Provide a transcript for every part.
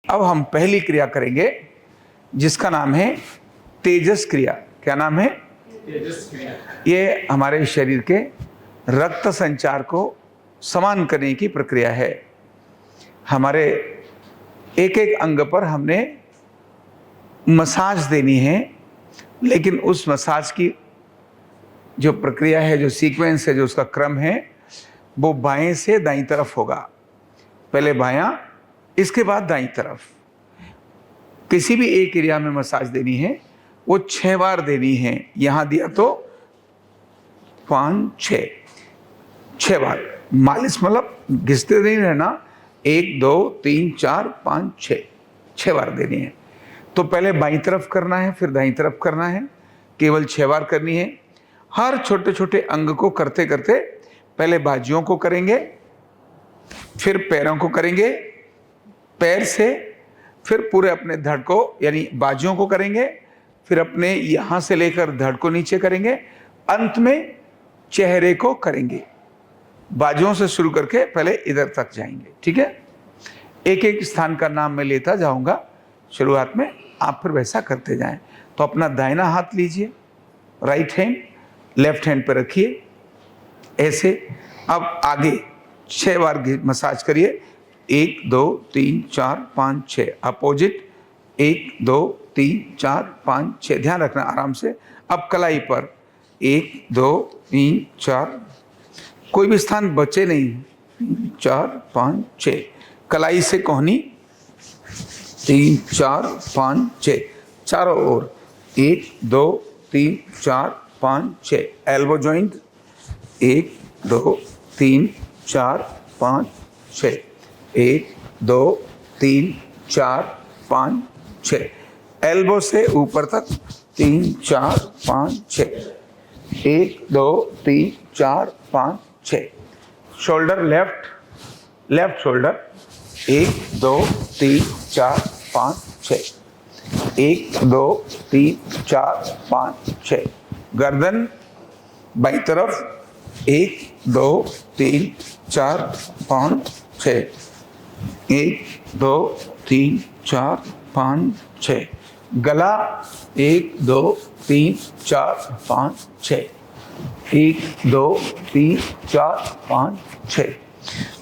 अब हम पहली क्रिया करेंगे जिसका नाम है तेजस क्रिया। क्या नाम है? तेजस क्रिया। ये हमारे शरीर के रक्त संचार को समान करने की प्रक्रिया है। हमारे एक एक अंग पर हमने मसाज देनी है, लेकिन उस मसाज की जो प्रक्रिया है, जो सीक्वेंस है, जो उसका क्रम है, वो बाएं से दाईं तरफ होगा। पहले बायां, इसके बाद दाईं तरफ। किसी भी एक एरिया में मसाज देनी है, वो 6 बार देनी है। यहां दिया तो 5, 6 बार मालिश, मतलब घिसते नहीं रहना। 1 2 3 4 5 6 बार देनी है। तो पहले बाईं तरफ करना है, फिर दाईं तरफ करना है। केवल 6 बार करनी है। हर छोटे छोटे अंग को करते करते पहले बाजुओं को करेंगे, फिर पैरों को करेंगे, पैर से फिर पूरे अपने धड़ को यानी बाजुओं को करेंगे, फिर अपने यहां से लेकर धड़ को नीचे करेंगे, अंत में चेहरे को करेंगे। बाजुओं से शुरू करके पहले इधर तक जाएंगे। ठीक है? एक एक स्थान का नाम मैं लेता जाऊंगा शुरुआत में, आप फिर वैसा करते जाएं। तो अपना दाहिना हाथ लीजिए, राइट हैंड लेफ्ट हैंड पर रखिए ऐसे। अब आगे 6 बार मसाज करिए। 1 2 3 4 5 6 अपोजिट। 1 2 3 4 5 6। ध्यान रखना आराम से। अब कलाई पर 1 2 3 4, कोई भी स्थान बचे नहीं। 4 5 6। कलाई से कोहनी 3 4 5 6, चारों ओर 1 2 3 4 5 6। Elbow joint 1 2 3 4 5 6। 1 2 3 4 5 6। एल्बो से ऊपर तक 3 4 5 6। 1 2 3 4 5 6। Shoulder left shoulder 1 2 3 4 5 6। 1 2 3 4 5 6। गर्दन बाईं तरफ 1 2 3 4 5 6। 1 2 3 4 5 6। गला 1 2 3 4 5 6। 1 2 3 4 5 6।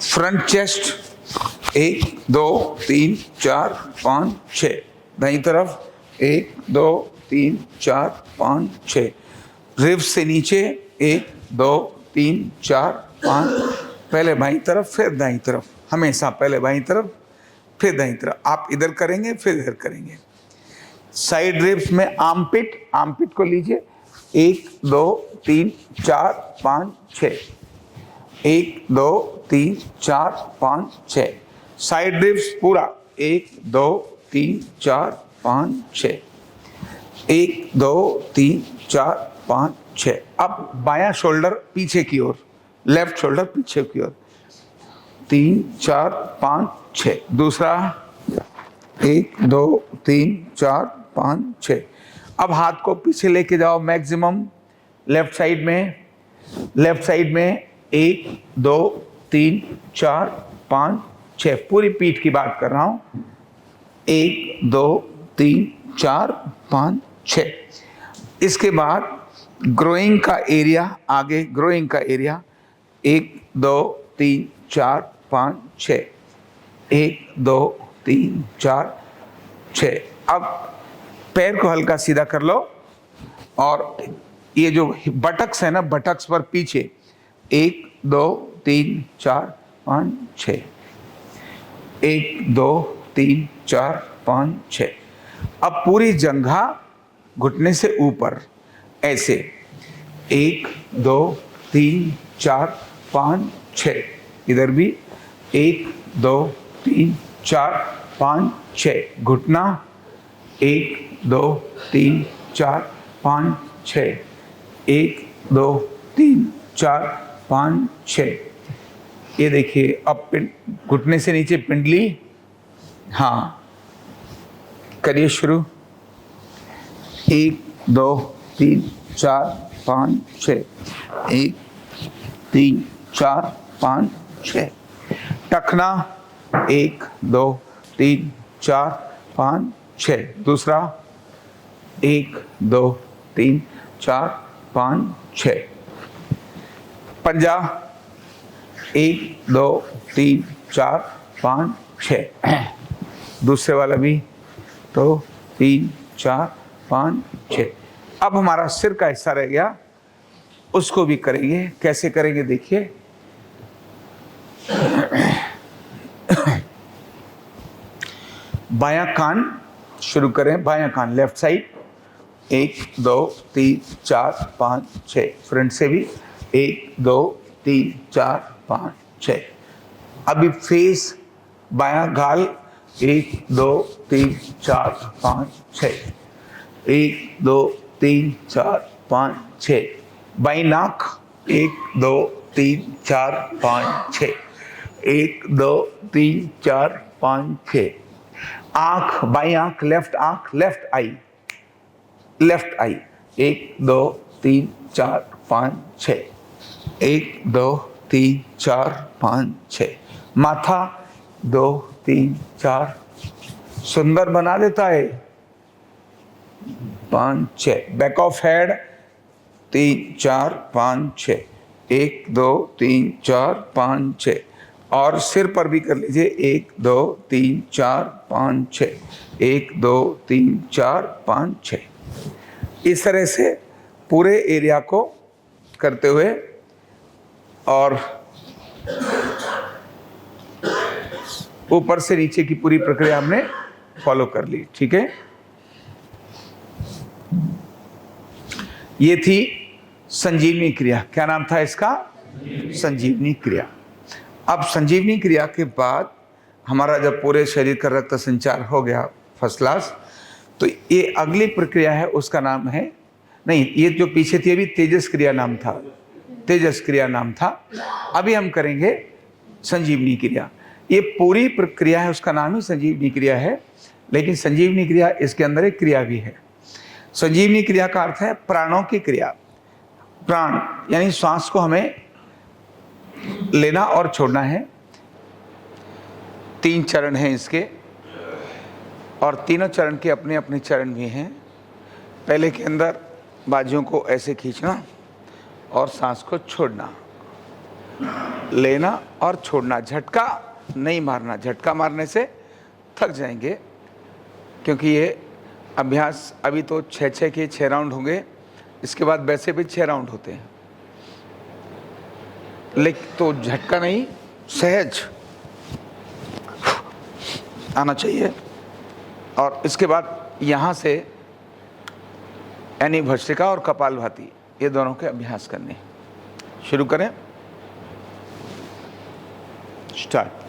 Front chest 1 2 3 4 5 6। दाईं तरफ 1 2 3 4 5 6। रिब्स से नीचे 1 2 3 4 5। पहले बाईं तरफ फिर दाईं तरफ, हमेशा पहले बाईं तरफ फिर दाईं तरफ। आप इधर करेंगे फिर इधर करेंगे। साइड रिब्स में आर्मपिट को लीजिए। 1 2 3 4 5 6। 1 2 3 4 5 6। साइड रिब्स पूरा 1 2 3 4 5 6। 1 2 3 4 5 6। अब बायां शोल्डर पीछे की ओर, लेफ्ट शोल्डर पीछे की ओर 3 4 5 6। दूसरा 1 2 3 4 5 6। अब हाथ को पीछे लेके जाओ मैक्सिमम लेफ्ट साइड में 1 2 3 4 5 6। पूरी पीठ की बात कर रहा हूं। 1 2 3 4 5 6। इसके बाद ग्रोइंग का एरिया, आगे ग्रोइंग का एरिया 1 2 3 4 5 6। 1 2 3 4 6। अब पैर को हल्का सीधा कर लो और ये जो बटक्स है ना, बटक्स पर पीछे 1 2 3 4 5 6। 1 2 3 4 5 6। अब पूरी जंघा घुटने से ऊपर ऐसे 1 2 3 4 5 6। इधर भी 1 2 3 4 5 6। घुटना 1 2 3 4 5 6। 1 2 3 4 5 6। ये देखिए। अब घुटने से नीचे पिंडली, हाँ करिए शुरू। 1 2 3 4 5 6। 1 3 4 5 6। टखना 1 2 3 4 5 6। दूसरा 1 2 3 4 5 6। पंजा 1 2 3 4 5 6। दूसरे वाला भी तो 3 4 5 6। अब हमारा सिर का हिस्सा रह गया, उसको भी करेंगे। कैसे करेंगे देखिए। बायां कान शुरू करें, बायां कान लेफ्ट साइड। 1 2 3 4 5 6। फ्रंट से भी 1 2 3 4 5 6। अभी फेस बायां गाल 1 2 3 4 5 6। 1 2 3 4 5 6। बाई नाक 1 2 3 4 5 6। 1 2 3 4 5 6। आंख बाई आंख लेफ्ट आंख लेफ्ट आई 1 2 3 4 5 6। 1 2 3 4 5 6। माथा 2 3 4 सुंदर बना देता है 5 6। Back of head 3 4 5 6। 1 2 3 4 5 6। और सिर पर भी कर लीजिए 1 2 3 4 5 6। 1 2 3 4 5 6। इस तरह से पूरे एरिया को करते हुए और ऊपर से नीचे की पूरी प्रक्रिया हमने फॉलो कर ली। ठीक है, ये थी संजीवनी क्रिया। क्या नाम था इसका? संजीवनी क्रिया। अब संजीवनी क्रिया के बाद हमारा जब पूरे शरीर का रक्त संचार हो गया फर्स्ट क्लास, तो ये अगली प्रक्रिया है, उसका नाम है, नहीं ये जो पीछे थी अभी तेजस क्रिया नाम था, तेजस क्रिया नाम था। अभी हम करेंगे संजीवनी क्रिया। ये पूरी प्रक्रिया है, उसका नाम ही संजीवनी क्रिया है, लेकिन संजीवनी क्रिया इसके अंदर एक क्रिया भी है। संजीवनी क्रिया का अर्थ है प्राणों की क्रिया। प्राण यानी श्वास को हमें लेना और छोड़ना है। 3 चरण हैं इसके, और तीनों चरण के अपने अपने चरण भी हैं। पहले के अंदर बाजुओं को ऐसे खींचना और सांस को छोड़ना, लेना और छोड़ना। झटका नहीं मारना, झटका मारने से थक जाएंगे, क्योंकि ये अभ्यास अभी तो 6 के 6 राउंड होंगे, इसके बाद वैसे भी 6 राउंड होते हैं। लेकिन तो झटका नहीं, सहज आना चाहिए। और इसके बाद यहाँ से यानी भस्त्रिका और कपालभाति, ये दोनों के अभ्यास करने। शुरू करें, स्टार्ट।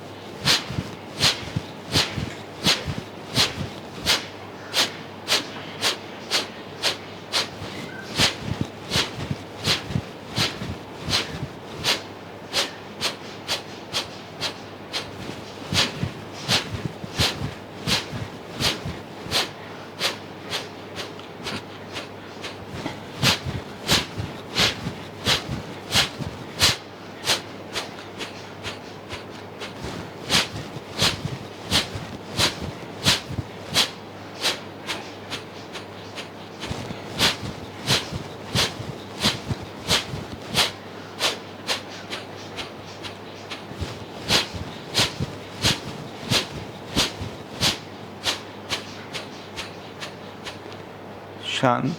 शांत,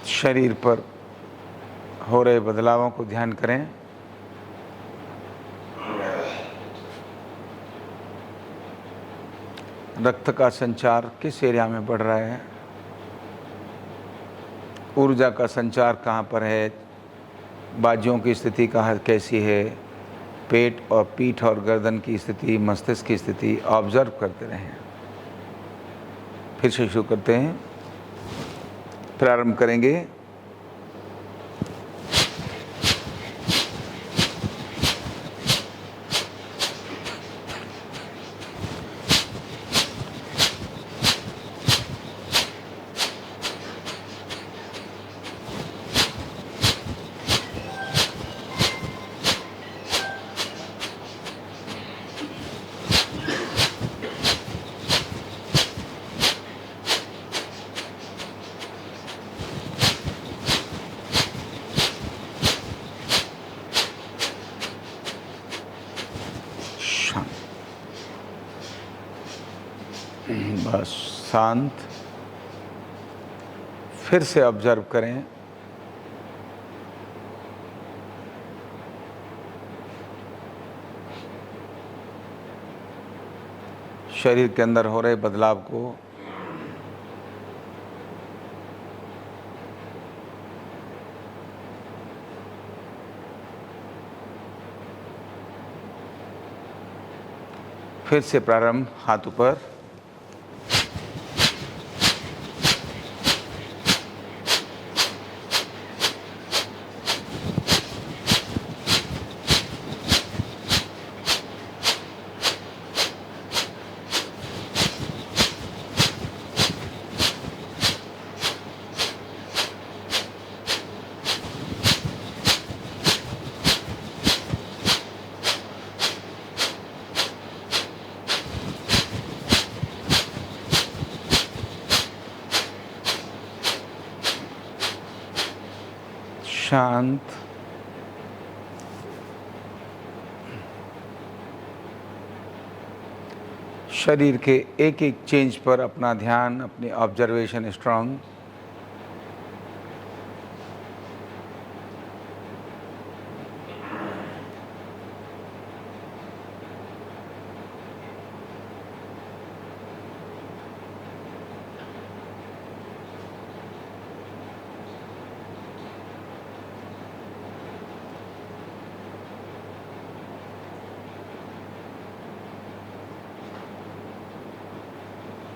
शरीर पर हो रहे बदलावों को ध्यान करें। रक्त का संचार किस एरिया में बढ़ रहा है, ऊर्जा का संचार कहाँ पर है, बाजुओं की स्थिति कहाँ कैसी है, पेट और पीठ और गर्दन की स्थिति, मस्तिष्क की स्थिति ऑब्जर्व करते रहें। फिर से शुरू करते हैं, प्रारंभ करेंगे। शांत, बस शांत। फिर से ऑब्जर्व करें शरीर के अंदर हो रहे बदलाव को। फिर से प्रारंभ, हाथ ऊपर, शांत। शरीर के एक एक चेंज पर अपना ध्यान, अपनी ऑब्जर्वेशन स्ट्रांग।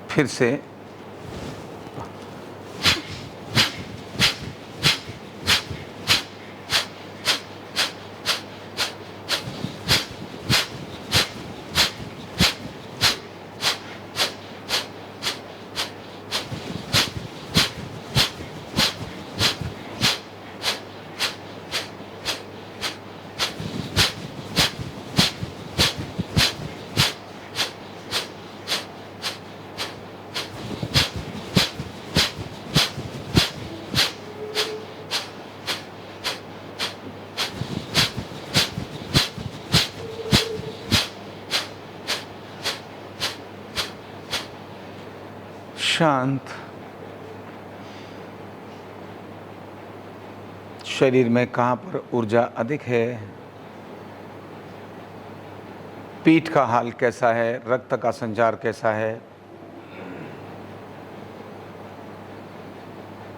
फिर से शांत। शरीर में कहाँ पर ऊर्जा अधिक है, पीठ का हाल कैसा है, रक्त का संचार कैसा है,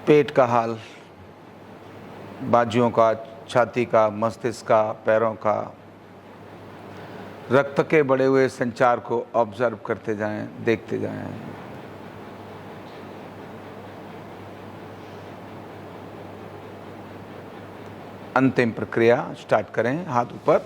पेट का हाल, बाजुओं का, छाती का, मस्तिष्क का, पैरों का, रक्त के बढ़े हुए संचार को ऑब्जर्व करते जाएं, देखते जाएं। अंतिम प्रक्रिया स्टार्ट करें, हाथ ऊपर,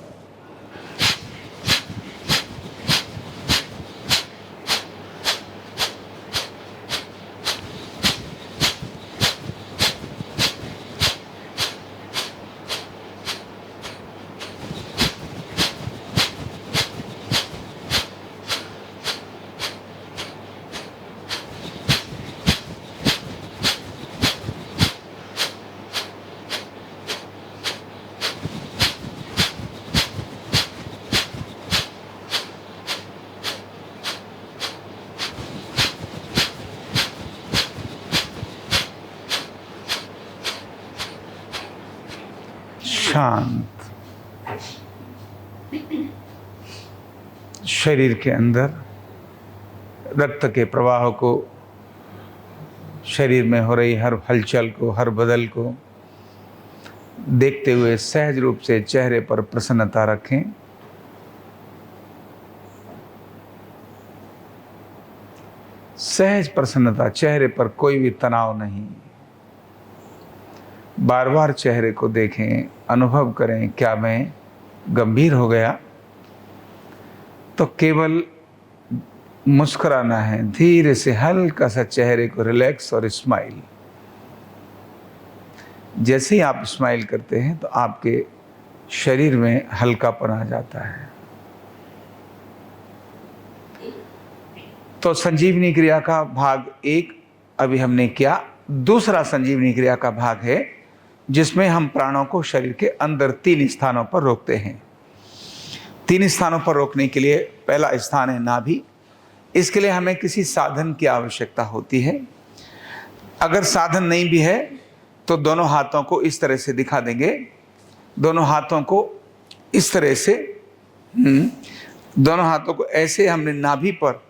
शांत। शरीर के अंदर रक्त के प्रवाह को, शरीर में हो रही हर हलचल को, हर बदल को देखते हुए सहज रूप से चेहरे पर प्रसन्नता रखें। सहज प्रसन्नता, चेहरे पर कोई भी तनाव नहीं। बार बार चेहरे को देखें, अनुभव करें, क्या मैं गंभीर हो गया? तो केवल मुस्कुराना है, धीरे से हल्का सा चेहरे को रिलैक्स और स्माइल। जैसे ही आप स्माइल करते हैं तो आपके शरीर में हल्कापन आ जाता है। तो संजीवनी क्रिया का भाग 1 अभी हमने किया। दूसरा संजीवनी क्रिया का भाग है जिसमें हम प्राणों को शरीर के अंदर 3 स्थानों पर रोकते हैं। तीन स्थानों पर रोकने के लिए पहला स्थान है नाभि। इसके लिए हमें किसी साधन की आवश्यकता होती है। अगर साधन नहीं भी है तो दोनों हाथों को इस तरह से दिखा देंगे, दोनों हाथों को इस तरह से, दोनों हाथों को ऐसे हमने नाभि पर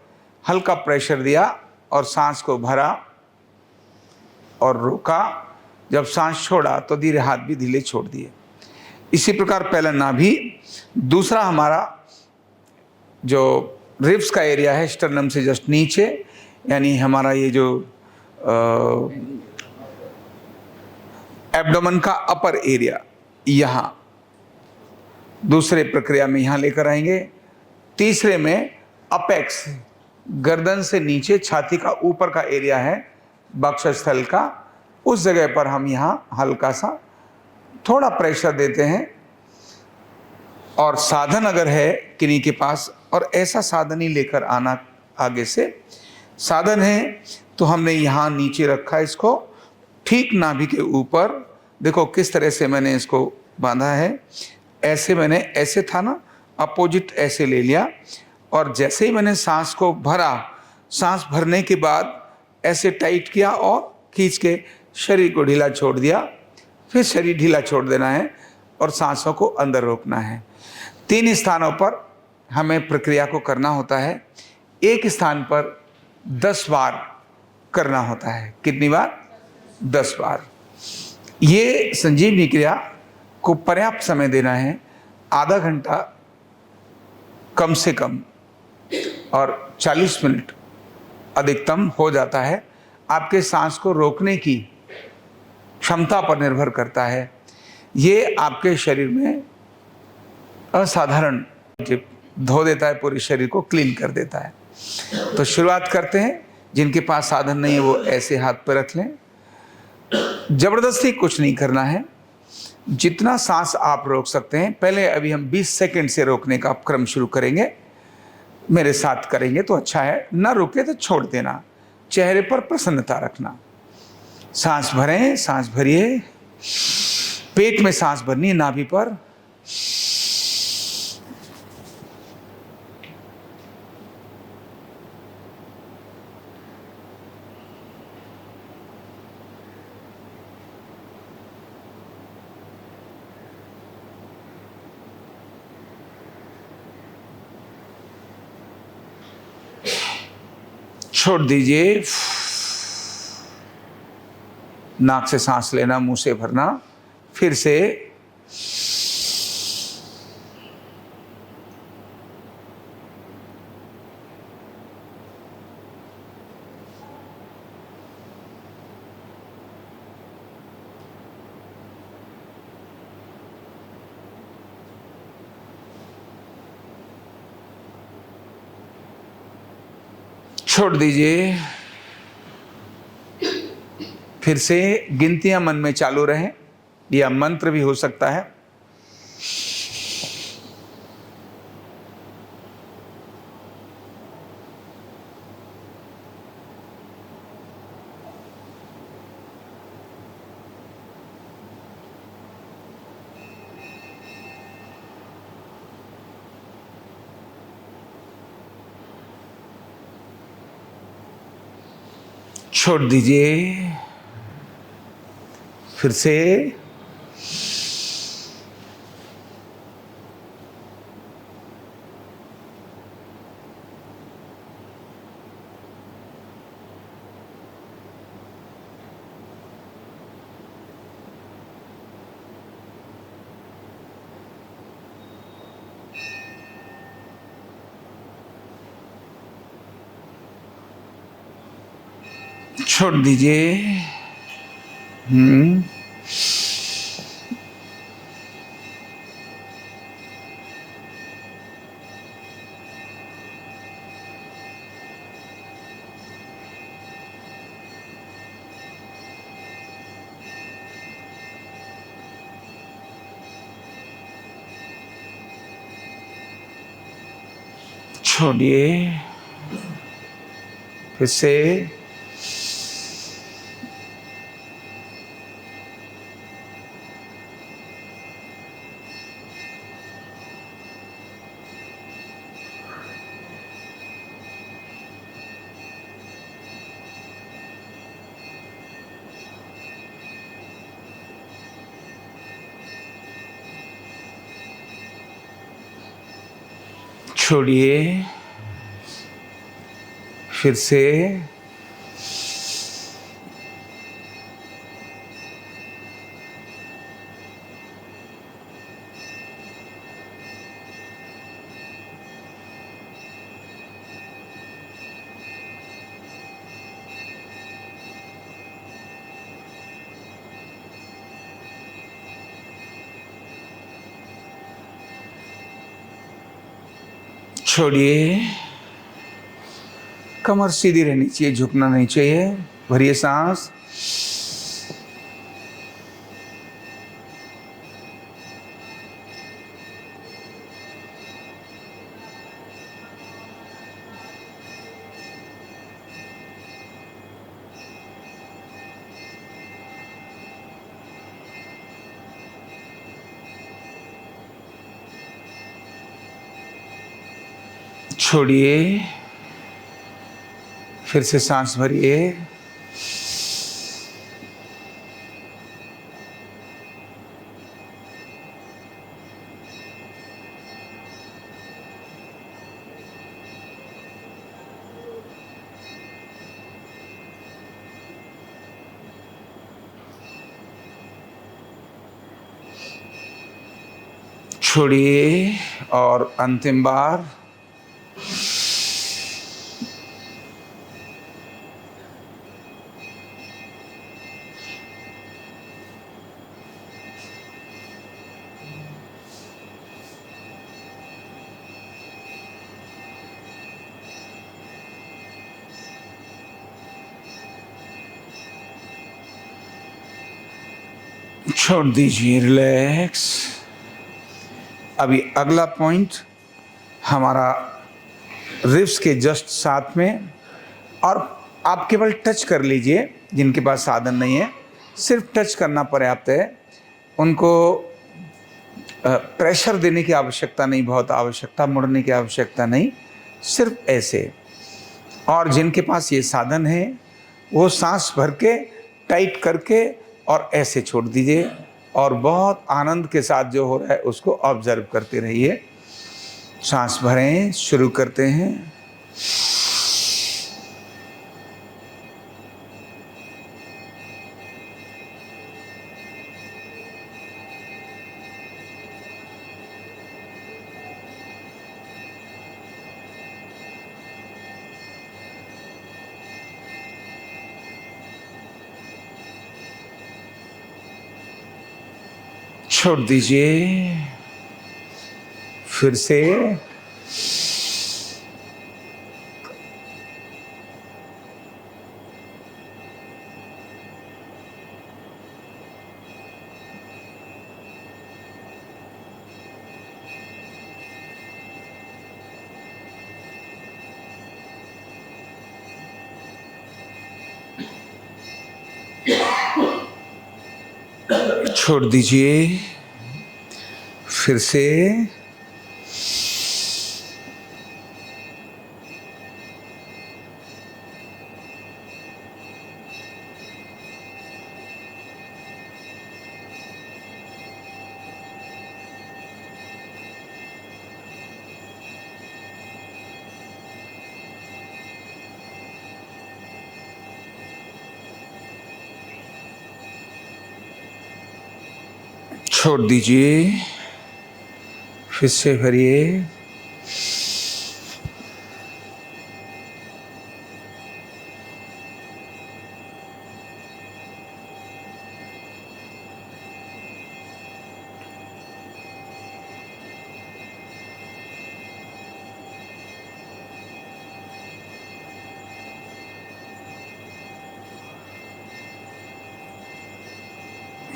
हल्का प्रेशर दिया और सांस को भरा और रोका। जब सांस छोड़ा तो धीरे हाथ भी ढीले छोड़ दिए। इसी प्रकार पहला नाभि, दूसरा हमारा जो रिब्स का एरिया है स्टर्नम से जस्ट नीचे, यानी हमारा ये जो एब्डोमेन का अपर एरिया, यहाँ दूसरे प्रक्रिया में यहाँ लेकर आएंगे। तीसरे में अपेक्स, गर्दन से नीचे छाती का ऊपर का एरिया है वक्षस्थल का, उस जगह पर हम यहाँ हल्का सा थोड़ा प्रेशर देते हैं। और साधन अगर है किन्हीं के पास, और ऐसा साधन ही लेकर आना, आगे से साधन है तो हमने यहाँ नीचे रखा इसको ठीक नाभि के ऊपर। देखो किस तरह से मैंने इसको बांधा है, ऐसे मैंने, ऐसे था ना, अपोजिट ऐसे ले लिया। और जैसे ही मैंने सांस को भरा, सांस भरने के बाद ऐसे टाइट किया और खींच के शरीर को ढीला छोड़ दिया। फिर शरीर ढीला छोड़ देना है और सांसों को अंदर रोकना है। तीन स्थानों पर हमें प्रक्रिया को करना होता है। एक स्थान पर 10 बार करना होता है। कितनी बार? 10 बार। ये संजीवनी क्रिया को पर्याप्त समय देना है, आधा घंटा कम से कम, और 40 मिनट अधिकतम हो जाता है। आपके सांस को रोकने की क्षमता पर निर्भर करता है। ये आपके शरीर में असाधारण धो देता है, पूरे शरीर को क्लीन कर देता है। तो शुरुआत करते हैं। जिनके पास साधन नहीं है वो ऐसे हाथ पर रख लें। जबरदस्ती कुछ नहीं करना है, जितना सांस आप रोक सकते हैं। पहले अभी हम 20 सेकंड से रोकने का क्रम शुरू करेंगे। मेरे साथ करेंगे तो अच्छा है, ना रुके तो छोड़ देना। चेहरे पर प्रसन्नता रखना। सांस भरें, सांस भरिए। पेट में सांस भरनी है, नाभि पर। छोड़ दीजिए। नाक से सांस लेना, मुंह से भरना। फिर से छोड़ दीजिए। फिर से गिनतियां मन में चालू रहें, या मंत्र भी हो सकता है। छोड़ दीजिए। फिर से छोड़ दीजिए। छोड़िए। फिर से छोड़िए, फिर से छोड़िए, कमर सीधी रहनी चाहिए, झुकना नहीं चाहिए। भरिए सांस, छोड़िए, फिर से सांस भरिए। छोड़िए और अंतिम बार। छोड़ दीजिए, रिलैक्स। अभी अगला पॉइंट हमारा रिब्स के जस्ट साथ में, और आप केवल टच कर लीजिए। जिनके पास साधन नहीं है, सिर्फ टच करना पर्याप्त है। उनको प्रेशर देने की आवश्यकता नहीं, बहुत आवश्यकता मुड़ने की आवश्यकता नहीं, सिर्फ ऐसे। और जिनके पास ये साधन है वो सांस भर के टाइट करके और ऐसे छोड़ दीजिए, और बहुत आनंद के साथ जो हो रहा है उसको ऑब्जर्व करते रहिए। सांस भरें, शुरू करते हैं। छोड़ दीजिए, फिर से। छोड़ दीजिए, फिर से। छोड़ दीजिए, फिर से भरिए।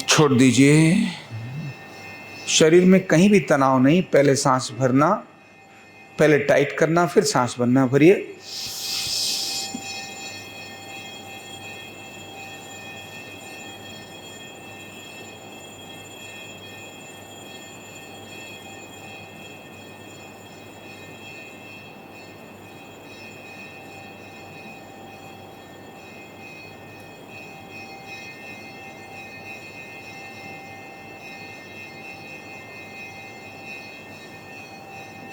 छोड़ दीजिए, शरीर में कहीं भी तनाव नहीं। पहले सांस भरना, पहले टाइट करना, फिर सांस भरना। भरिए।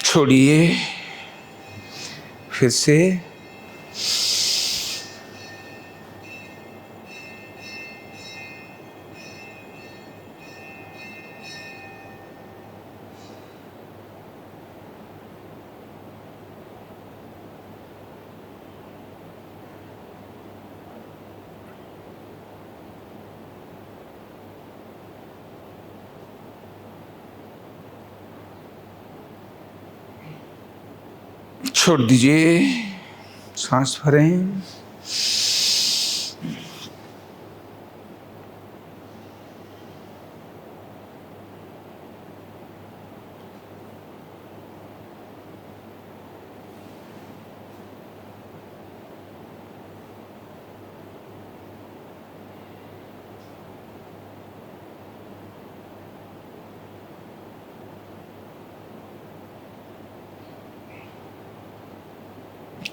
छोड़िए, फिर से छोड़ दीजिए, सांस भरें।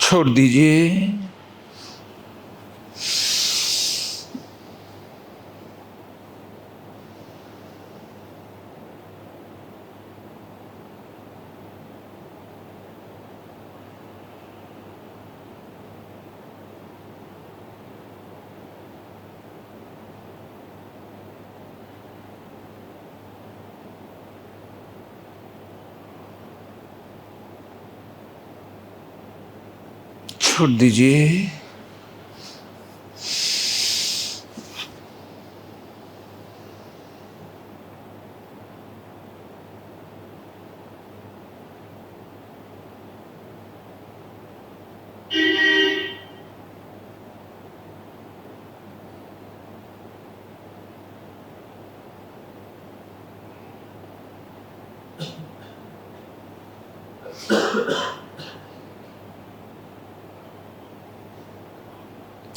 छोड़ दीजिए। छोड़ दीजिए।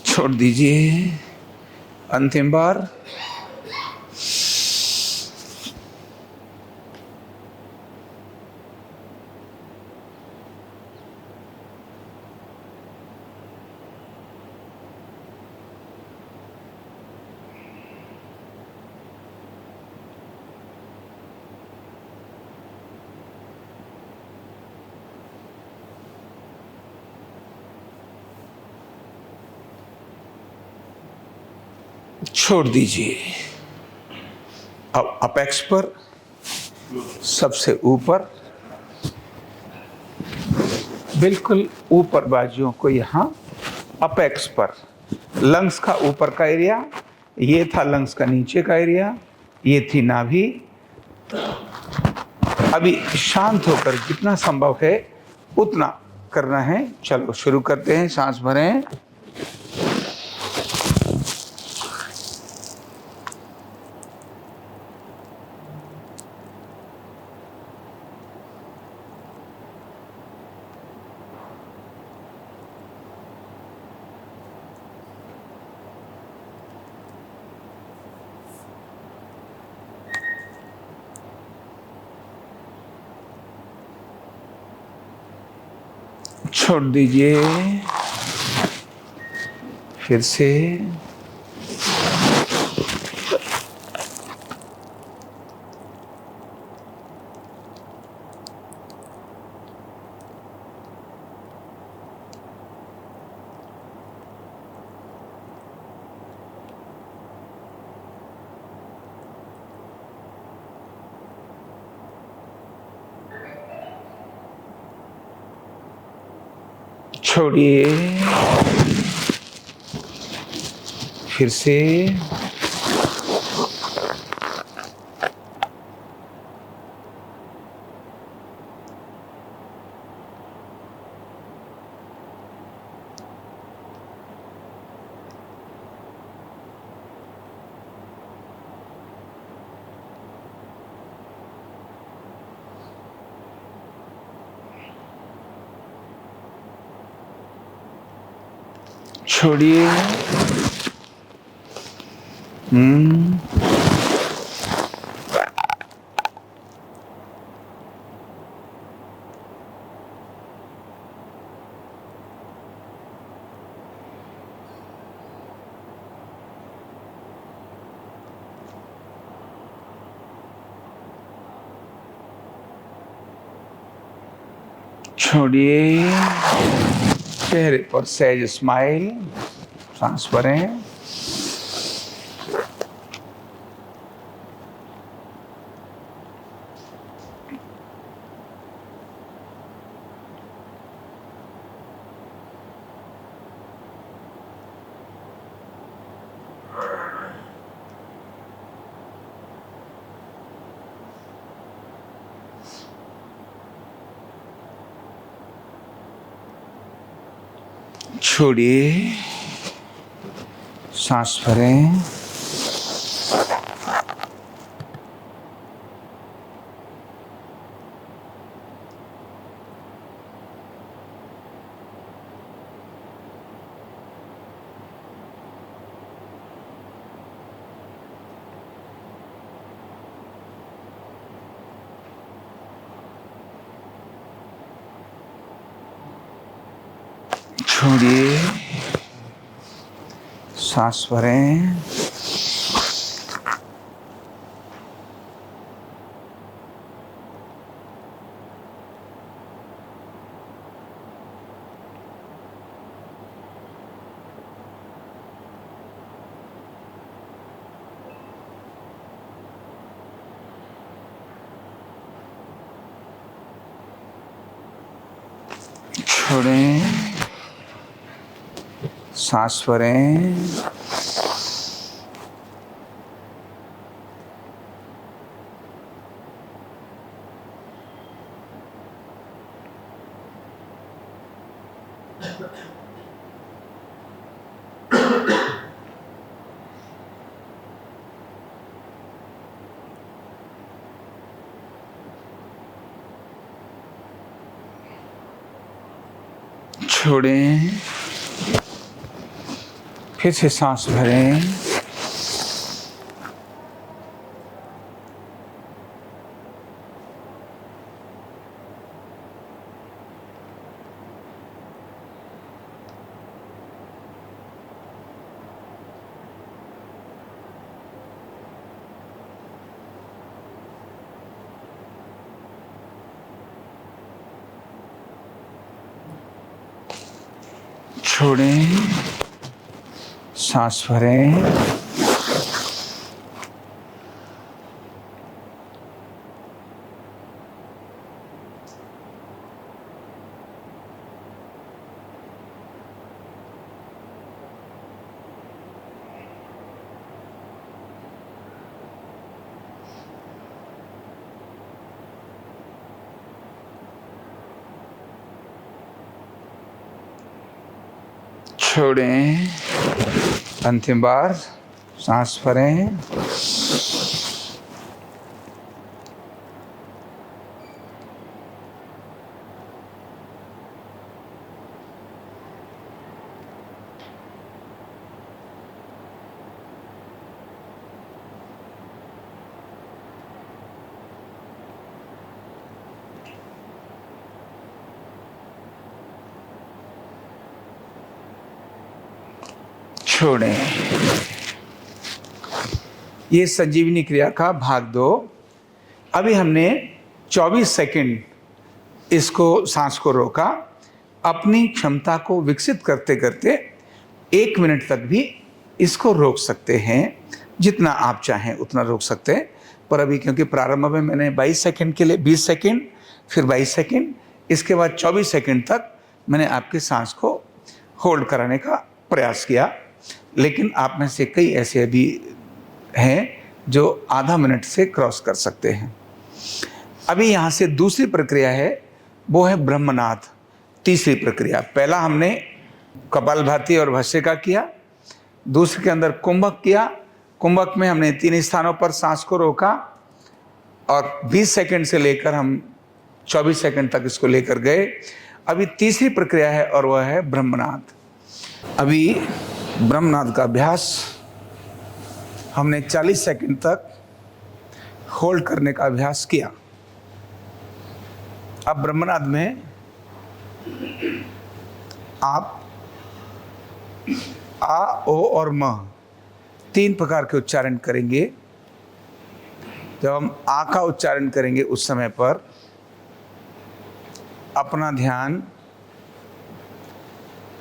छोड़ दीजिए। अंतिम बार। छोड़ दीजिए। अब अपेक्स पर, सबसे ऊपर, बिल्कुल ऊपर बाजुओं को यहां अपेक्स पर, लंग्स का ऊपर का एरिया, ये था लंग्स का नीचे का एरिया, ये थी नाभि। अभी शांत होकर जितना संभव है उतना करना है। चलो शुरू करते हैं। सांस भरें। छोड़ दीजिए। फिर से छोड़िए। फिर से छोड़िए। छोड़िए। चेहरे पर सहज स्माइल, सांस भरें। छोड़िए, सांस भरें। छोड़िए, सांस भरें। छोड़ें, सांस भरें। छोड़ें, फिर से सांस भरें। छोड़ें, सांस भरें। छोड़ें, अंतिम बार सांस भरें। छोड़ें। ये संजीवनी क्रिया का भाग 2। अभी हमने 24 सेकंड इसको सांस को रोका। अपनी क्षमता को विकसित करते करते 1 मिनट तक भी इसको रोक सकते हैं। जितना आप चाहें उतना रोक सकते हैं, पर अभी क्योंकि प्रारंभ में मैंने 22 सेकंड के लिए 20 सेकंड, फिर 22 सेकंड, इसके बाद 24 सेकंड तक मैंने आपकी सांस को होल्ड कराने का प्रयास किया। लेकिन आप में से कई ऐसे भी हैं जो आधा मिनट से क्रॉस कर सकते हैं। अभी यहाँ से दूसरी प्रक्रिया है, वो है ब्रह्मनाद। तीसरी प्रक्रिया, पहला हमने कपालभाति और भस्त्रिका किया, दूसरे के अंदर कुंभक किया। कुंभक में हमने 3 स्थानों पर सांस को रोका और 20 सेकंड से लेकर हम 24 सेकंड तक इसको लेकर गए। अभी तीसरी प्रक्रिया है और वह है ब्रह्मनाद। अभी ब्रह्मनाद का अभ्यास हमने 40 सेकंड तक होल्ड करने का अभ्यास किया। अब ब्रह्मनाद में आप आ, ओ और म 3 प्रकार के उच्चारण करेंगे। जब हम आ का उच्चारण करेंगे उस समय पर अपना ध्यान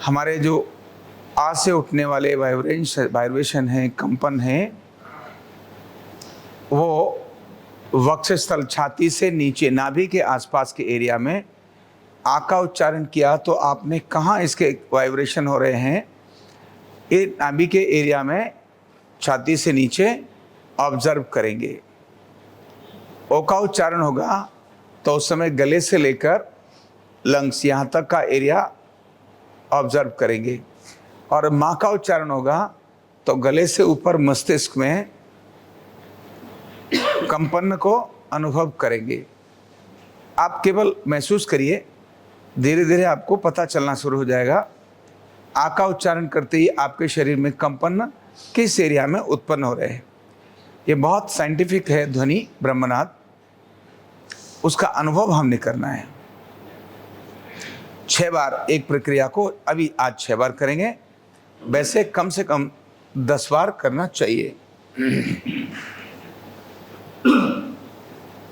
हमारे जो आज से उठने वाले वाइब्रेशन है, कंपन है, वो वक्षस्थल छाती से नीचे नाभि के आसपास के एरिया में आ का उच्चारण किया तो आपने कहाँ इसके वाइब्रेशन हो रहे हैं, ये नाभि के एरिया में छाती से नीचे ऑब्जर्व करेंगे। ओ का उच्चारण होगा तो उस समय गले से लेकर लंग्स यहाँ तक का एरिया ऑब्जर्व करेंगे, और माँ का उच्चारण होगा तो गले से ऊपर मस्तिष्क में कंपन को अनुभव करेंगे। आप केवल महसूस करिए, धीरे धीरे आपको पता चलना शुरू हो जाएगा। आ का उच्चारण करते ही आपके शरीर में कंपन किस एरिया में उत्पन्न हो रहे हैं। ये बहुत साइंटिफिक है ध्वनि ब्रह्मनाद, उसका अनुभव हमने करना है। 6 बार एक प्रक्रिया को अभी आज 6 बार करेंगे, वैसे कम से कम 10 बार करना चाहिए।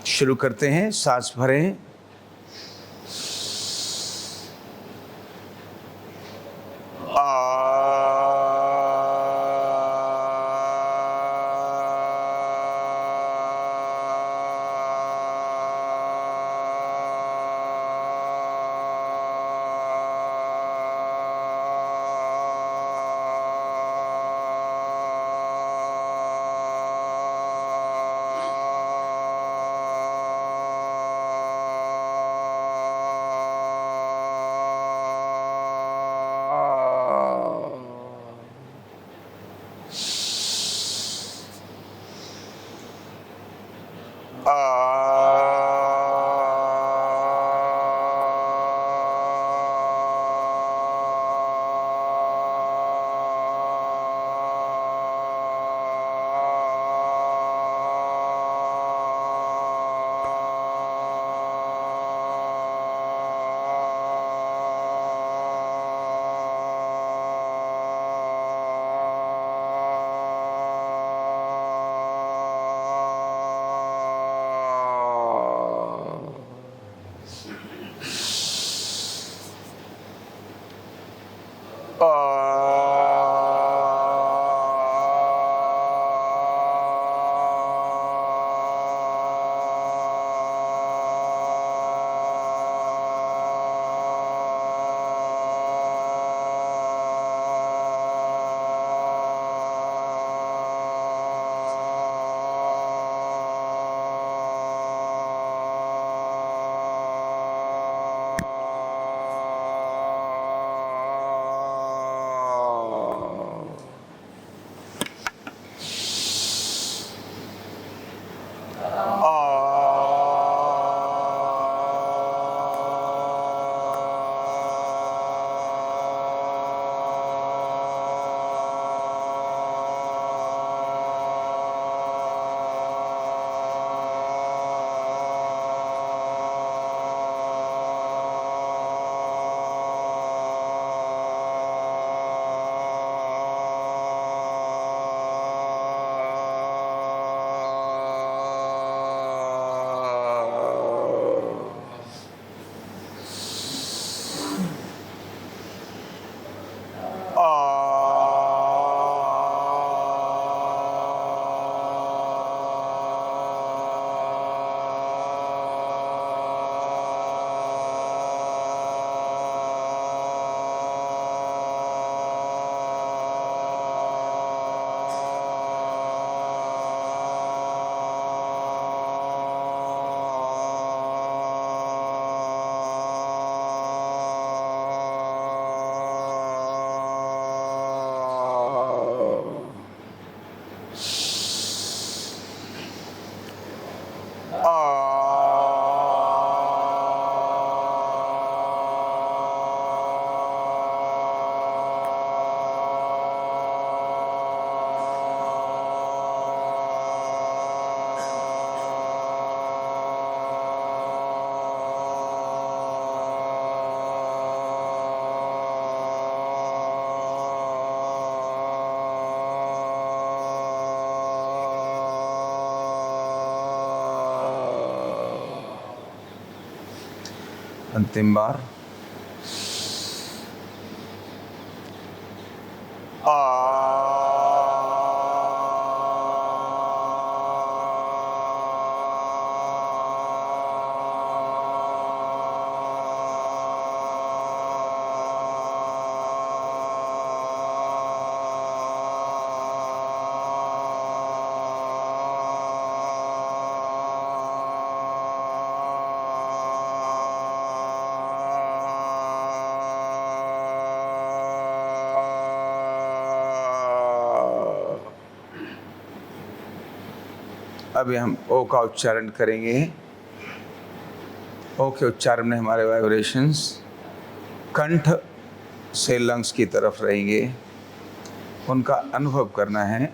शुरू करते हैं, सांस भरें, अंतिम बार। अभी हम ओ का उच्चारण करेंगे। ओ के उच्चारण में हमारे वाइब्रेशंस कंठ से लंग्स की तरफ रहेंगे, उनका अनुभव करना है।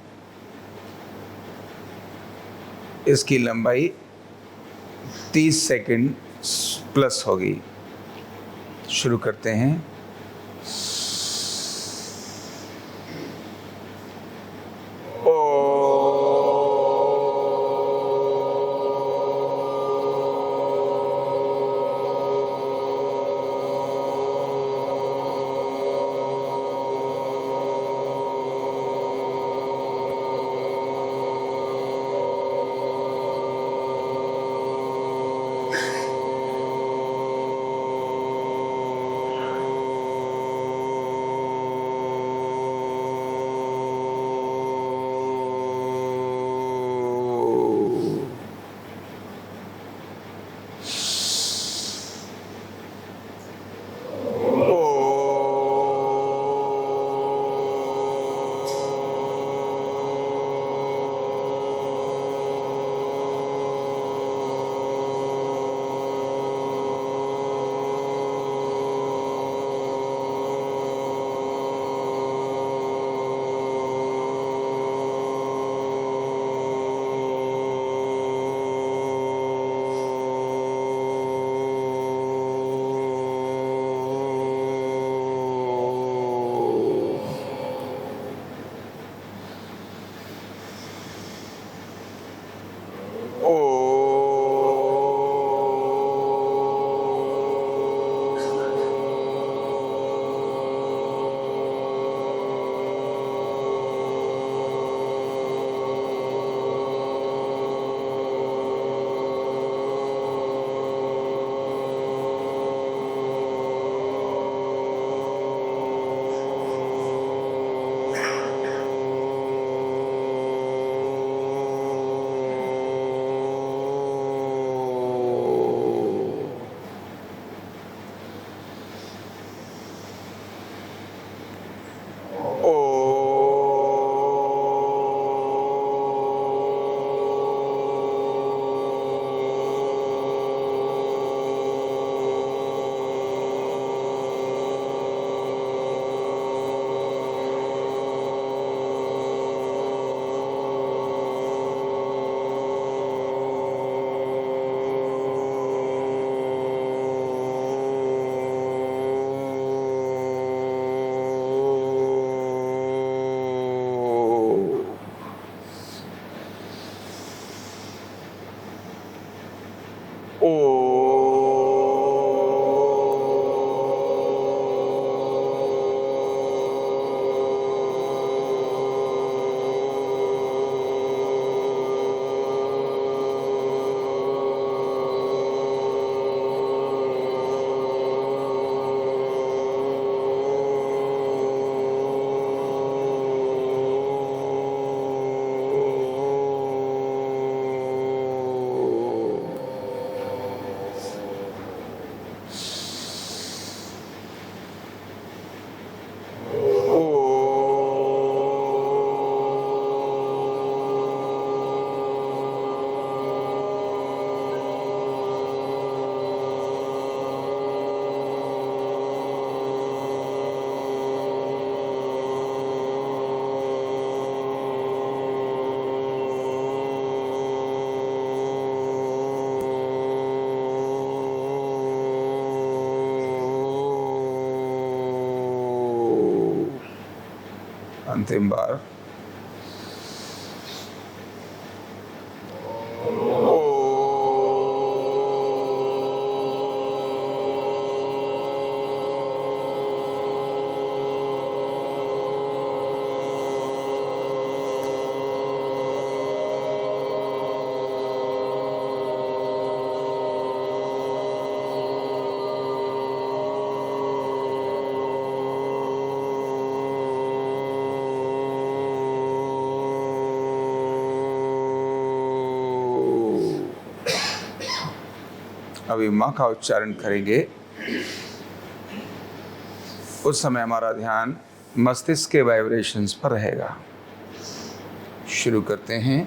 इसकी लंबाई 30 सेकंड प्लस होगी। शुरू करते हैं। अंतिम बार। अभी माँ का उच्चारण करेंगे, उस समय हमारा ध्यान मस्तिष्क के वाइब्रेशंस पर रहेगा। शुरू करते हैं।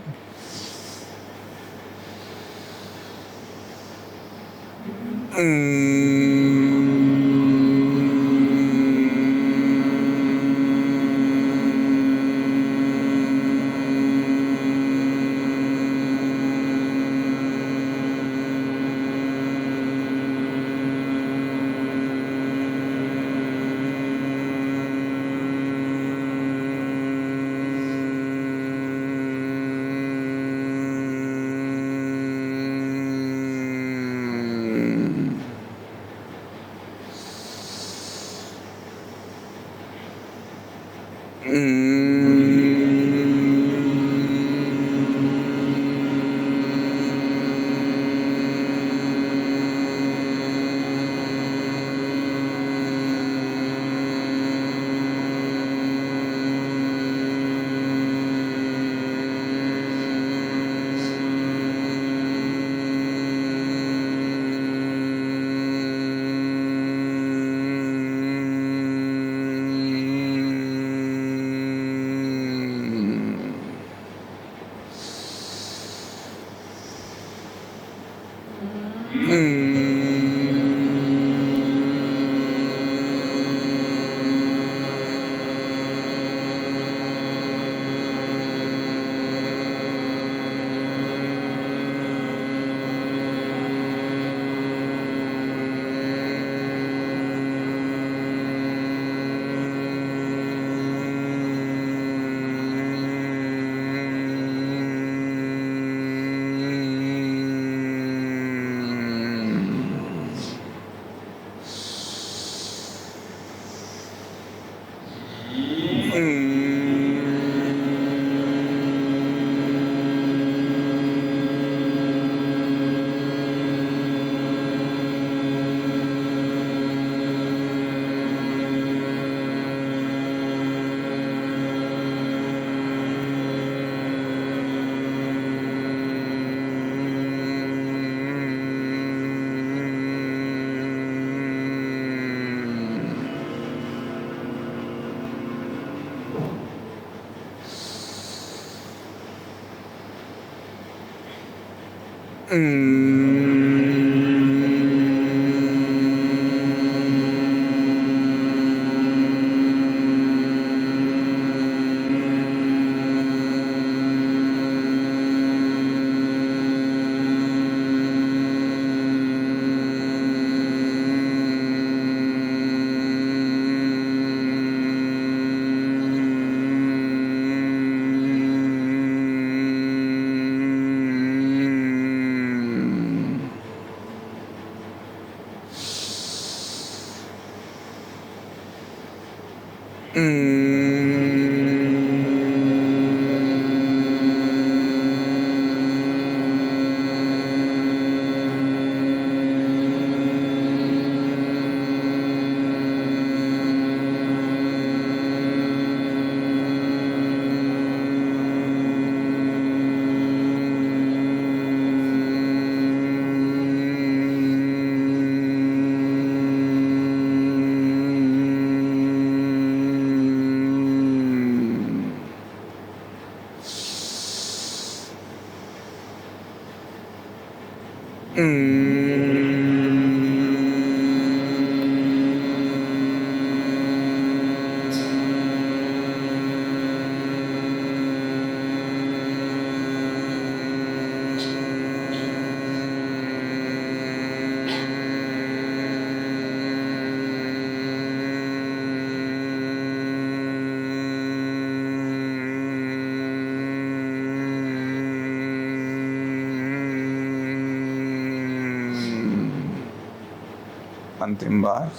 अंतिम बार।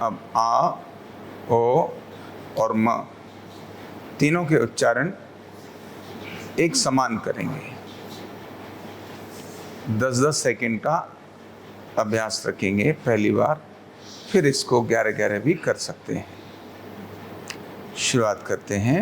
अब आ, ओ और म तीनों के उच्चारण एक समान करेंगे। 10-10 सेकंड का अभ्यास रखेंगे पहली बार, फिर इसको 11-11 भी कर सकते हैं। शुरुआत करते हैं।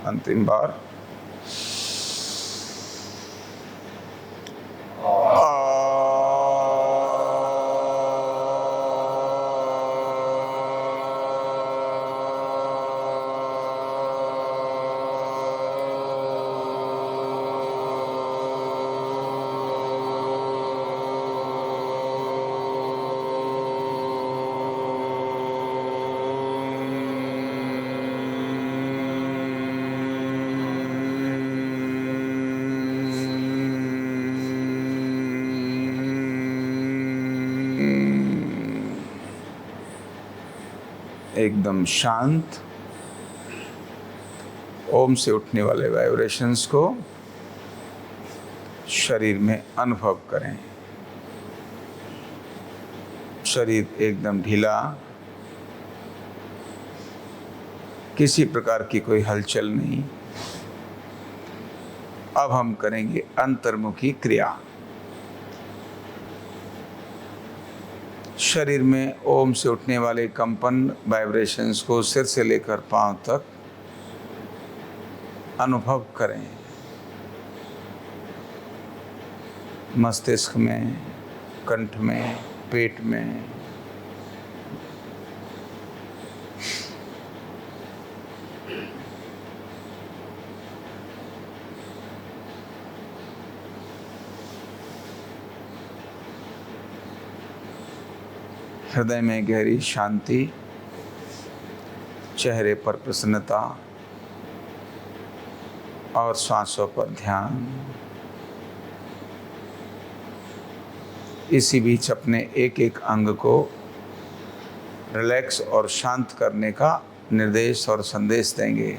अंतिम बार। एकदम शांत ओम से उठने वाले वाइब्रेशंस को शरीर में अनुभव करें। शरीर एकदम ढीला, किसी प्रकार की कोई हलचल नहीं। अब हम करेंगे अंतर्मुखी क्रिया। शरीर में ओम से उठने वाले कंपन वाइब्रेशंस को सिर से लेकर पांव तक अनुभव करें। मस्तिष्क में, कंठ में, पेट में। हृदय में गहरी शांति, चेहरे पर प्रसन्नता और सांसों पर ध्यान। इसी बीच अपने एक एक अंग को रिलैक्स और शांत करने का निर्देश और संदेश देंगे।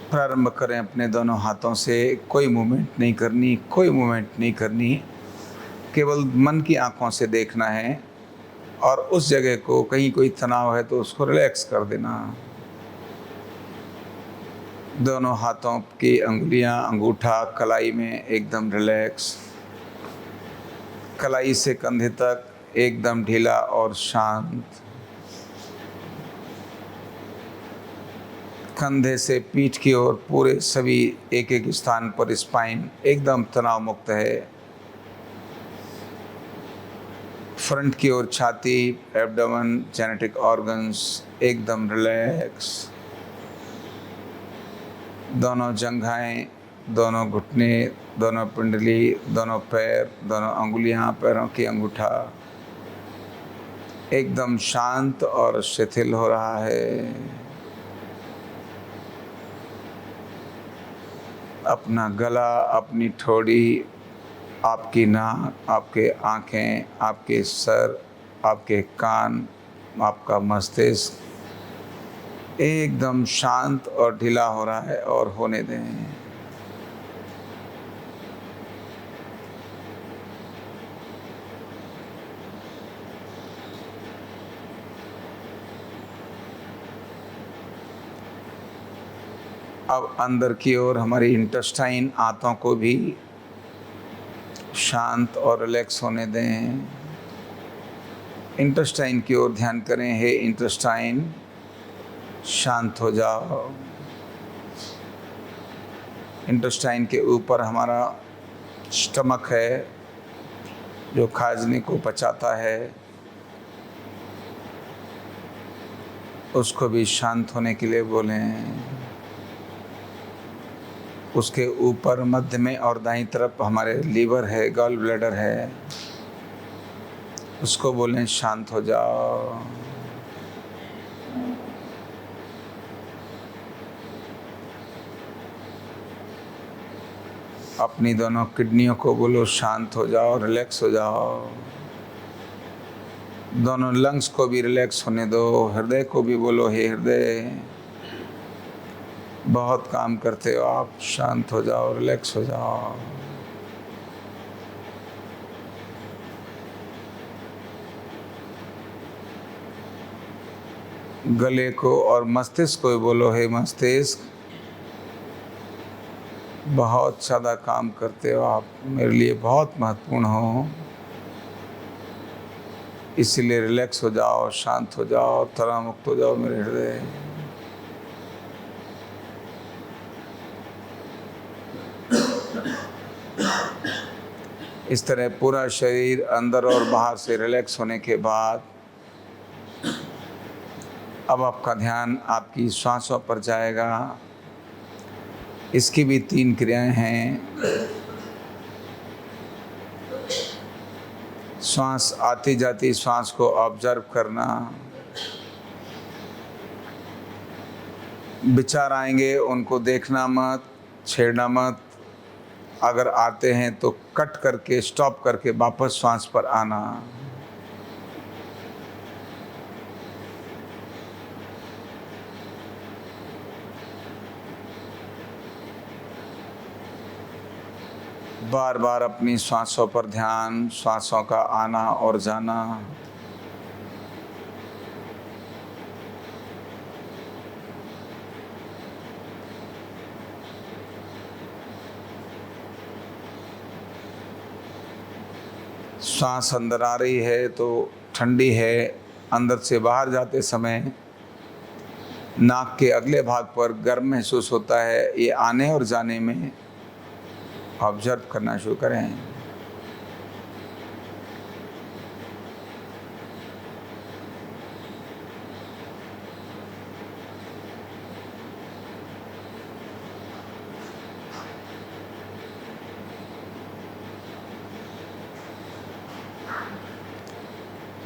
प्रारंभ करें अपने दोनों हाथों से। कोई मूवमेंट नहीं करनी, कोई मूवमेंट नहीं करनी, केवल मन की आंखों से देखना है और उस जगह को कहीं कोई तनाव है तो उसको रिलैक्स कर देना। दोनों हाथों की अंगुलियां, अंगूठा कलाई में एकदम रिलैक्स, कलाई से कंधे तक एकदम ढीला और शांत, कंधे से पीठ की ओर पूरे सभी एक एक स्थान पर स्पाइन एकदम तनाव मुक्त है। फ्रंट की ओर छाती, एब्डोमेन, जेनेटिक ऑर्गन्स एकदम रिलैक्स। दोनों जंघाएं, दोनों घुटने, दोनों पिंडली, दोनों पैर, दोनों अंगुलियां, पैरों की अंगूठा एकदम शांत और शिथिल हो रहा है। अपना गला, अपनी ठोड़ी, आपकी नाक, आपके आँखें, आपके सर, आपके कान, आपका मस्तिष्क एकदम शांत और ढीला हो रहा है और होने दें। अब अंदर की ओर हमारी इंटेस्टाइन, आंतों को भी शांत और रिलैक्स होने दें। इंटेस्टाइन की ओर ध्यान करें। हे इंटेस्टाइन, शांत हो जाओ। इंटेस्टाइन के ऊपर हमारा स्टमक है जो खाजने को पचाता है, उसको भी शांत होने के लिए बोलें। उसके ऊपर मध्य में और दाईं तरफ हमारे लीवर है, गॉल ब्लैडर है, उसको बोलें शांत हो जाओ। अपनी दोनों किडनियों को बोलो शांत हो जाओ, रिलैक्स हो जाओ। दोनों लंग्स को भी रिलैक्स होने दो। हृदय को भी बोलो, हे हृदय, बहुत काम करते हो आप, शांत हो जाओ, रिलैक्स हो जाओ। गले को और मस्तिष्क को बोलो, हे मस्तिष्क, बहुत ज़्यादा काम करते हो आप, मेरे लिए बहुत महत्वपूर्ण हो, इसलिए रिलैक्स हो जाओ, शांत हो जाओ, तनाव मुक्त हो जाओ मेरे हृदय। इस तरह पूरा शरीर अंदर और बाहर से रिलैक्स होने के बाद अब आपका ध्यान आपकी श्वासों पर जाएगा। इसकी भी 3 क्रियाएं हैं। श्वास आती जाती श्वास को ऑब्जर्व करना। विचार आएंगे उनको देखना मत, छेड़ना मत। अगर आते हैं तो कट करके, स्टॉप करके वापस श्वास पर आना। बार बार अपनी श्वासों पर ध्यान, श्वासों का आना और जाना। सांस अंदर आ रही है तो ठंडी है, अंदर से बाहर जाते समय नाक के अगले भाग पर गर्म महसूस होता है। ये आने और जाने में ऑब्जर्व करना शुरू करें।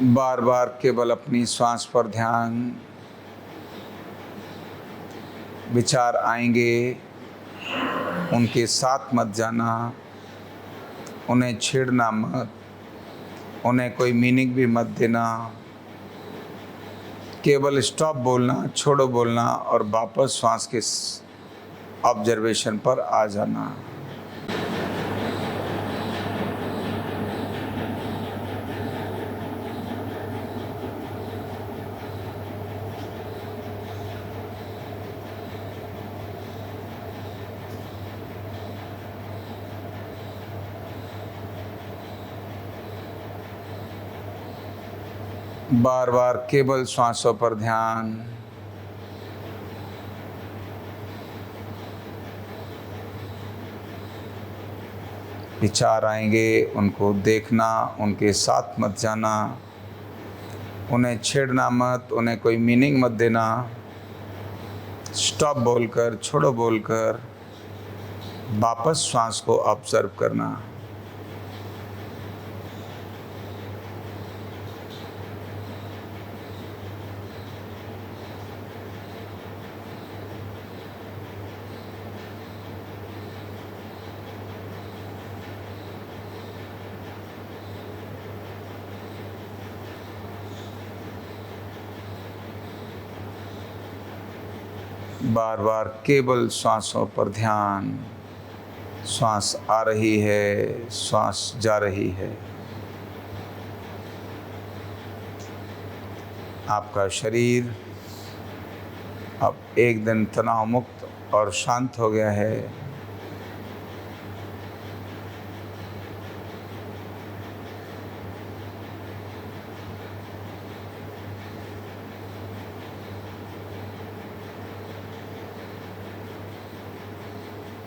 बार बार केवल अपनी श्वास पर ध्यान। विचार आएंगे, उनके साथ मत जाना, उन्हें छेड़ना मत, उन्हें कोई मीनिंग भी मत देना। केवल स्टॉप बोलना, छोड़ो बोलना और वापस श्वास के ऑब्जर्वेशन पर आ जाना। बार बार केवल श्वासों पर ध्यान। विचार आएंगे, उनको देखना, उनके साथ मत जाना, उन्हें छेड़ना मत, उन्हें कोई मीनिंग मत देना। स्टॉप बोलकर, छोड़ो बोलकर वापस श्वास को ऑब्जर्व करना। बार बार केवल श्वासों पर ध्यान। श्वास आ रही है, श्वास जा रही है। आपका शरीर अब एकदम तनाव मुक्त और शांत हो गया है।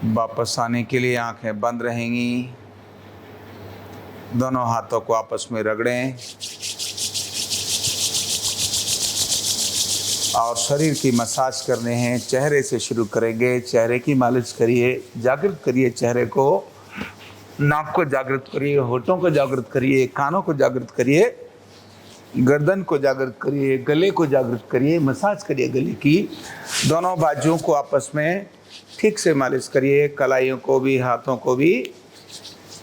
वापस आने के लिए आंखें बंद रहेंगी। दोनों हाथों को आपस में रगड़ें और शरीर की मसाज करने हैं। चेहरे से शुरू करेंगे। चेहरे की मालिश करिए, जागृत करिए चेहरे को। नाक को जागृत करिए, होठों को जागृत करिए, कानों को जागृत करिए, गर्दन को जागृत करिए, गले को जागृत करिए। मसाज करिए गले की। दोनों बाजुओं को आपस में ठीक से मालिश करिए, कलाइयों को भी, हाथों को भी।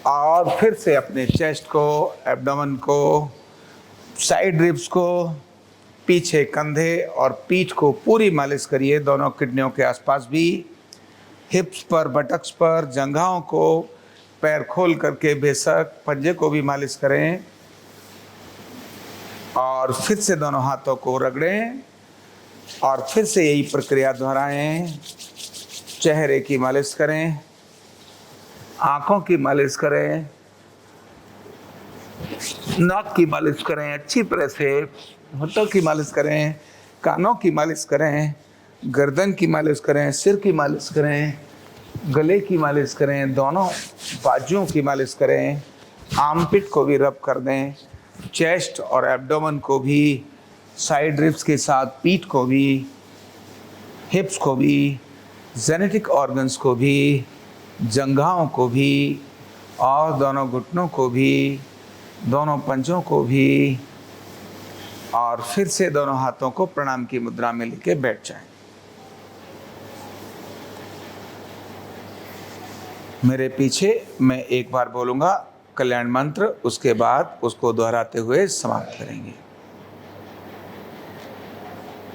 और फिर से अपने चेस्ट को, एब्डोमेन को, साइड रिब्स को, पीछे कंधे और पीठ को पूरी मालिश करिए। दोनों किडनियों के आसपास भी, हिप्स पर, बटक्स पर, जंघाओं को, पैर खोल करके बेशक पंजे को भी मालिश करें। और फिर से दोनों हाथों को रगड़ें और फिर से यही प्रक्रिया दोहराएं। चेहरे की मालिश करें, आँखों की मालिश करें, नाक की मालिश करें अच्छी तरह से, होठों की मालिश करें, कानों की मालिश करें, गर्दन की मालिश करें, सिर की मालिश करें, गले की मालिश करें, दोनों बाजुओं की मालिश करें। आर्मपिट को भी रब कर दें, चेस्ट और एब्डोमेन को भी, साइड रिब्स के साथ पीठ को भी, हिप्स को भी, जेनेटिक ऑर्गन्स को भी, जंघाओं को भी और दोनों घुटनों को भी, दोनों पंजों को भी। और फिर से दोनों हाथों को प्रणाम की मुद्रा में लेके बैठ जाएं। मेरे पीछे मैं एक बार बोलूँगा कल्याण मंत्र, उसके बाद उसको दोहराते हुए समाप्त करेंगे।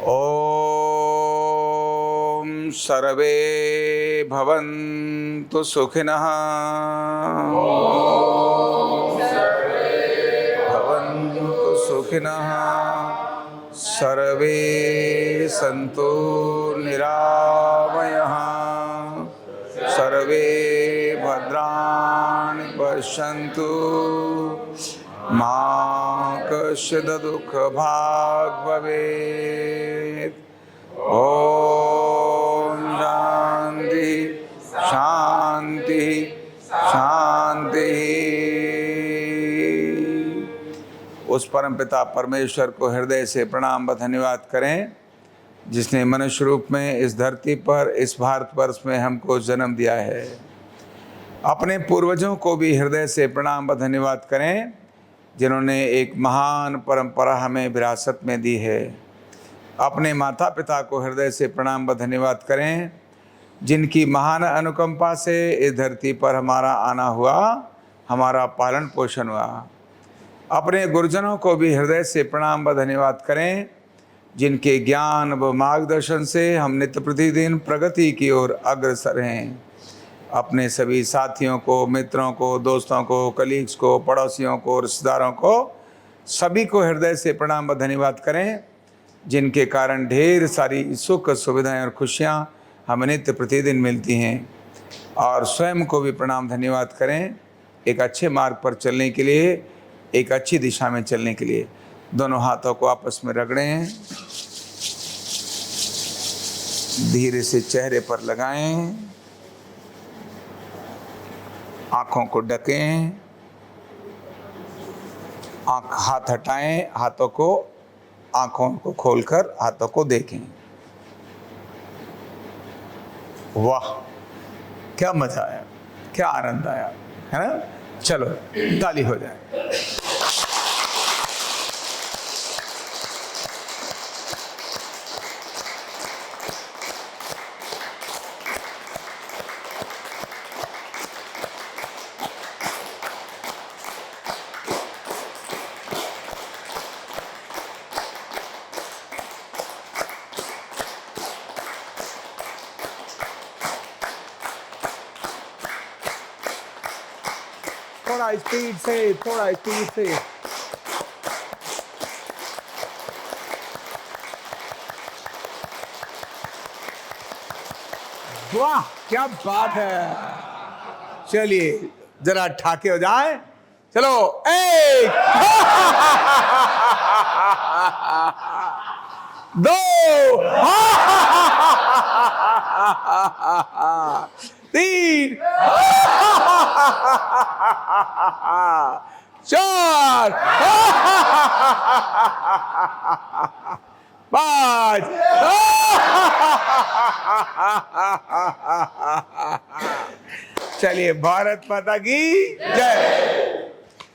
ओम सर्वे भवन्तु सुखिनः भवन्तु सुखिनः सर्वे सन्तु निरामयाः सर्वे भद्राणि पश्यन्तु मा कश्चित् दुःखभाग् भवेत्। ओम शांति शांति शांति। उस परमपिता परमेश्वर को हृदय से प्रणाम व धन्यवाद करें जिसने मनुष्य रूप में इस धरती पर, इस भारतवर्ष में हमको जन्म दिया है। अपने पूर्वजों को भी हृदय से प्रणाम व धन्यवाद करें जिन्होंने एक महान परंपरा हमें विरासत में दी है। अपने माता पिता को हृदय से प्रणाम व धन्यवाद करें जिनकी महान अनुकंपा से इस धरती पर हमारा आना हुआ, हमारा पालन पोषण हुआ। अपने गुरुजनों को भी हृदय से प्रणाम व धन्यवाद करें जिनके ज्ञान व मार्गदर्शन से हम नित्य प्रतिदिन प्रगति की ओर अग्रसर हैं। अपने सभी साथियों को, मित्रों को, दोस्तों को, कलीग्स को, पड़ोसियों को, रिश्तेदारों को, सभी को हृदय से प्रणाम व धन्यवाद करें जिनके कारण ढेर सारी सुख सुविधाएं और खुशियां हमें नित्य प्रतिदिन मिलती हैं। और स्वयं को भी प्रणाम धन्यवाद करें एक अच्छे मार्ग पर चलने के लिए, एक अच्छी दिशा में चलने के लिए। दोनों हाथों को आपस में रगड़ें, धीरे से चेहरे पर लगाएं, आँखों को ढकें, हाथ हटाएं, हाथों को, आँखों को खोलकर हाथों को देखें। वाह, क्या मजा आया, क्या आनंद आया, है ना। चलो ताली हो जाए। थोड़ा स्पीड से, थोड़ा स्पीड से। वाह, क्या बात है। चलिए जरा ठाके हो जाए। चलो, एक दो, तीन, चार, पाँच। चलिए, भारत माता की जय।